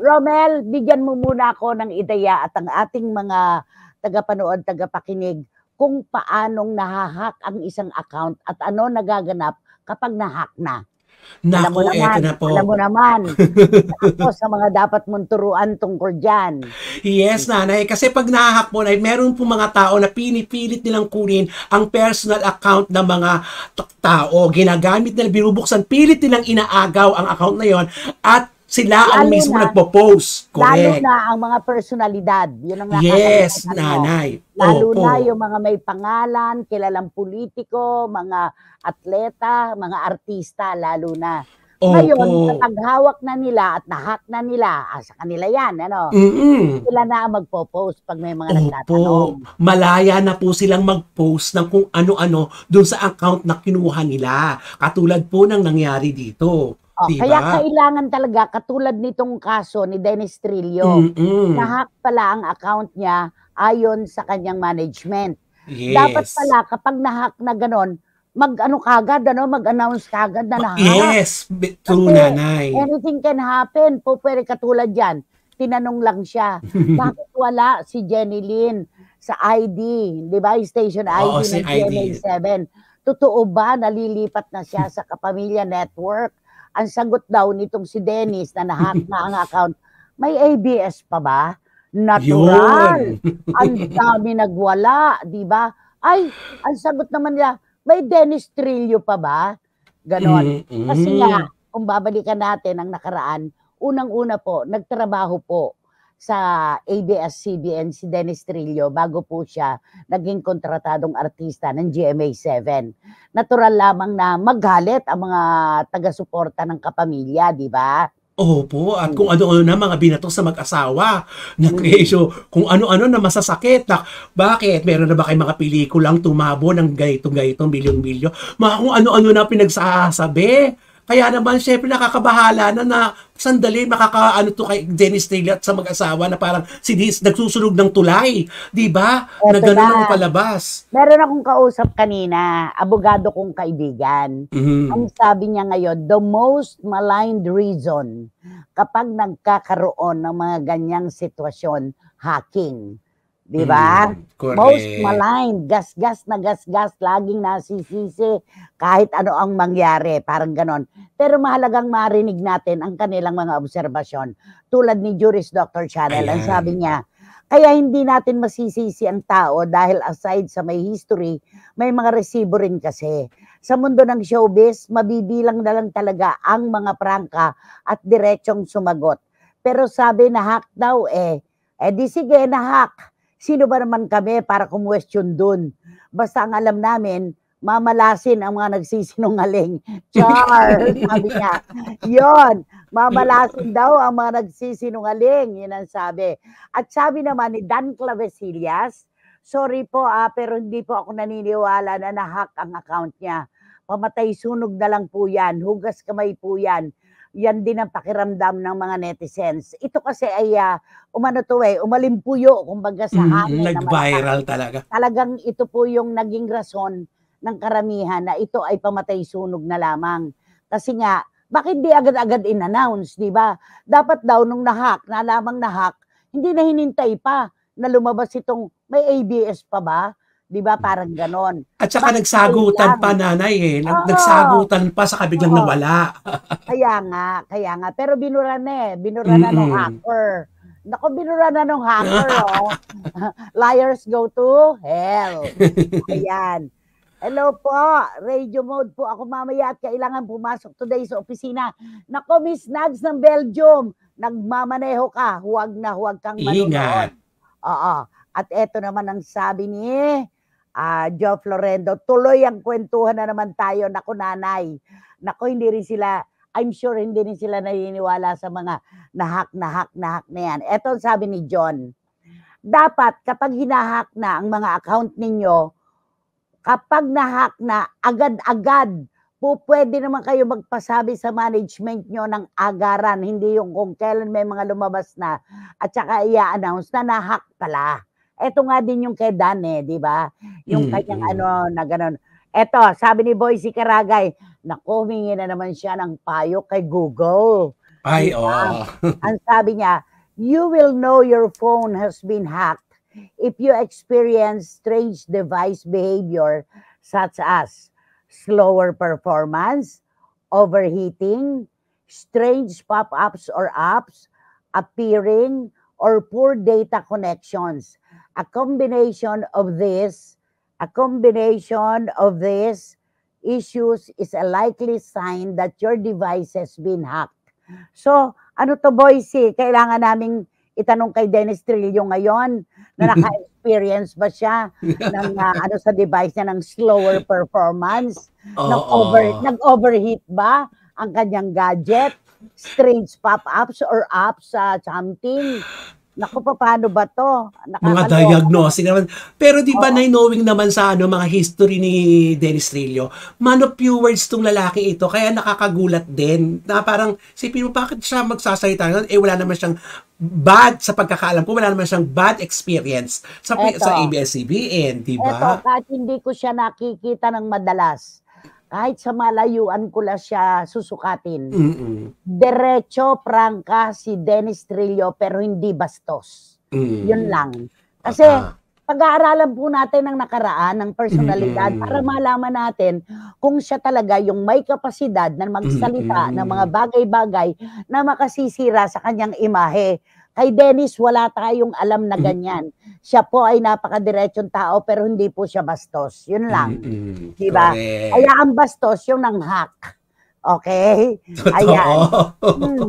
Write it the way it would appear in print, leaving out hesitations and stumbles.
Romel, bigyan mo muna ako ng ideya at ang ating mga tagapanood, tagapakinig kung paanong nahahack ang isang account at ano nagaganap kapag nahack na. Naku, eto na Alam mo po. naman, ako sa mga dapat mong turuan tungkol dyan. Yes, nanay. Kasi pag nahahack mo na, meron po mga tao na pinipilit nilang kunin ang personal account ng mga tao. Ginagamit nila, binubuksan, pilit nilang inaagaw ang account na yon at sila ang Lalo mismo na, nagpo-post. lalo Correct. na ang mga personalidad. Yun ang Yes, nakakalimutan mo. nanay. Lalo Opo. na yung mga may pangalan, kilalang politiko, mga atleta, mga artista, lalo na. Opo. Ngayon, kapag hawak na nila at nahack na nila, sa kanila yan, ano? Mm-mm. Sila na ang magpo-post pag may mga Opo. nagtatanong. Malaya na po silang mag-post ng kung ano-ano dun sa account na kinuha nila. Katulad po ng nangyari dito. Di Kaya ba? kailangan talaga, katulad nitong kaso ni Dennis Trillo, Mm-mm. nahack pala ang account niya ayon sa kanyang management. Dapat Yes. pala kapag nahack na ganon, mag-ano kagad, mag-announce kagad na nahack. Yes. True, Kasi nanay. anything can happen. Po, pwede katulad yan. Tinanong lang siya, bakit wala si Jenny Lynn sa ID, di ba? Yung station ID Oo, si ng ID. GMA7. Totoo ba nalilipat na siya sa Kapamilya Network? Ang sagot daw nitong si Dennis na nahack na ang account, may ABS pa ba? Natural. Yun. Ang dami nagwala, di ba? Ay, ang sagot naman nila, may Dennis Trillo pa ba? Ganon. Kasi nga, Mm-mm. kung babalikan natin ang nakaraan, unang-una po, nagtrabaho po sa ABS-CBN si Dennis Trillo bago po siya naging kontratadong artista ng GMA7. Natural lamang na maggalit ang mga taga-suporta ng Kapamilya, di ba? Opo, at Mm. kung ano-ano na mga binato sa mag-asawa na Mm. kesyo, kung ano-ano na masasakit na bakit meron na ba kayong mga pelikulang tumabo ng ganito-ganito milyon-milyon, mga kung ano-ano na pinagsasabi. Kaya naman syempre nakakabahala na sandali makakaano to kay Dennis Taylor at sa mag-asawa na parang si Dis nagsusunog ng tulay, 'di ba? Na Eto gano'n ang na, palabas. meron akong kausap kanina, abogado kong kaibigan. Ang Mhm. sabi niya ngayon, the most maligned reason kapag nagkakaroon ng mga ganyang sitwasyon, hacking. Di ba? Most Correct. maligned, gasgas na gasgas, laging nasisisi, kahit ano ang mangyari, parang ganon. Pero mahalagang marinig natin ang kanilang mga obserbasyon. Tulad ni Juris Dr. Chanel, ang sabi Ayan. niya, kaya hindi natin masisisi ang tao dahil aside sa may history, may mga resibo rin kasi. Sa mundo ng showbiz, mabibilang na lang talaga ang mga prangka at diretsong sumagot. Pero sabi na hack daw di sige na hack. Sino ba naman kami para kumwestiyon dun? Basta ang alam namin, mamalasin ang mga nagsisinungaling. Char, sabi niya. Yon, mamalasin daw ang mga nagsisinungaling. Yun ang sabi. At sabi naman ni Dan Clavesillas, sorry po pero hindi po ako naniniwala na nahack ang account niya. Pamatay sunog na lang po yan. Hugas kamay po yan. Yan din ang pakiramdam ng mga netizens. Ito kasi ay umalimpuyo kumbaga sa hangin na malakas. Nag-viral talaga. Talagang ito po yung naging rason ng karamihan na ito ay pamatay sunog na lamang. Kasi nga, bakit di agad-agad in-announce, di ba? Dapat daw nung nahack, nalamang nahack, hindi na hinintay pa na lumabas itong may ABS pa ba? Di ba? Parang ganon. At saka Bakit ngayon nagsagutan lang? pa, nanay, eh. Oo, Nagsagutan pa saka biglang oo. nawala. Kaya nga. Pero binura na binura na nung Mm. hacker. Naku, binura na nung hacker, oh. Liars go to hell. Ayan. Hello po, radio mode po ako mamaya at kailangan pumasok today sa opisina. Nako, Miss Nags ng Belgium, nagmamaneho ka, huwag kang Ingat. manunood. Oo. At eto naman ang sabi ni Joe Florendo, tuloy ang kwentuhan na naman tayo. Nako, nanay. Nako, hindi rin sila, I'm sure hindi rin sila naniniwala sa mga nahack na yan. Eto ang sabi ni John, dapat kapag hinahack na ang mga account ninyo, kapag nahack na, agad-agad, pwede naman kayo magpasabi sa management nyo ng agaran, hindi yung kung kailan may mga lumabas na, at saka i-announce na nahack pala. Ito nga din yung kay Dan di ba? Yung kanyang na gano'n. Eto, sabi ni Boycie Karagay, naku, humingi na naman siya ng payo kay Google. Ay, Di ba? oo. Ang sabi niya, you will know your phone has been hacked if you experience strange device behavior such as slower performance, overheating, strange pop-ups or apps appearing, or poor data connections. A combination of this, a combination of these issues is a likely sign that your device has been hacked. So, ano to, Boycie? Kailangan naming itanong kay Dennis Trillo ngayon na naka-experience ba siya ng ano sa device niya ng slower performance, Oo. nag-overheat ba ang kanyang gadget, strange pop-ups or apps sa something. Naku, paano ba to? Mga Nakakaloka naman. diagnostic naman. Pero di ba Oo. knowing naman sa ano, mga history ni Dennis Trillo, man of few words tong lalaki ito, kaya nakakagulat din. Na parang, sipin mo, bakit siya magsasalita nun? Eh, wala naman siyang bad, sa pagkakaalam ko, wala naman siyang bad experience sa Eto, ABS-CBN, di eto, ba? kahit hindi ko siya nakikita ng madalas, kahit sa malayuan ko lang siya susukatin, Mm-mm. diretso, prangka si Dennis Trillo pero hindi bastos. Yun Mm. lang. Kasi Ah. pag-aaralan po natin ng nakaraan, ng personalidad para Mm-mm. malaman natin kung siya talaga yung may kapasidad na magsalita ng mga Mm-mm. bagay-bagay na makasisira sa kanyang imahe. Kay Dennis, wala tayong alam na ganyan. Siya po ay napakadiretsong tao pero hindi po siya bastos. Yun lang. Mm-mm. Di ba? Kaya Correct. ang bastos yung nang-hack. Okay? Ayan. Totoo.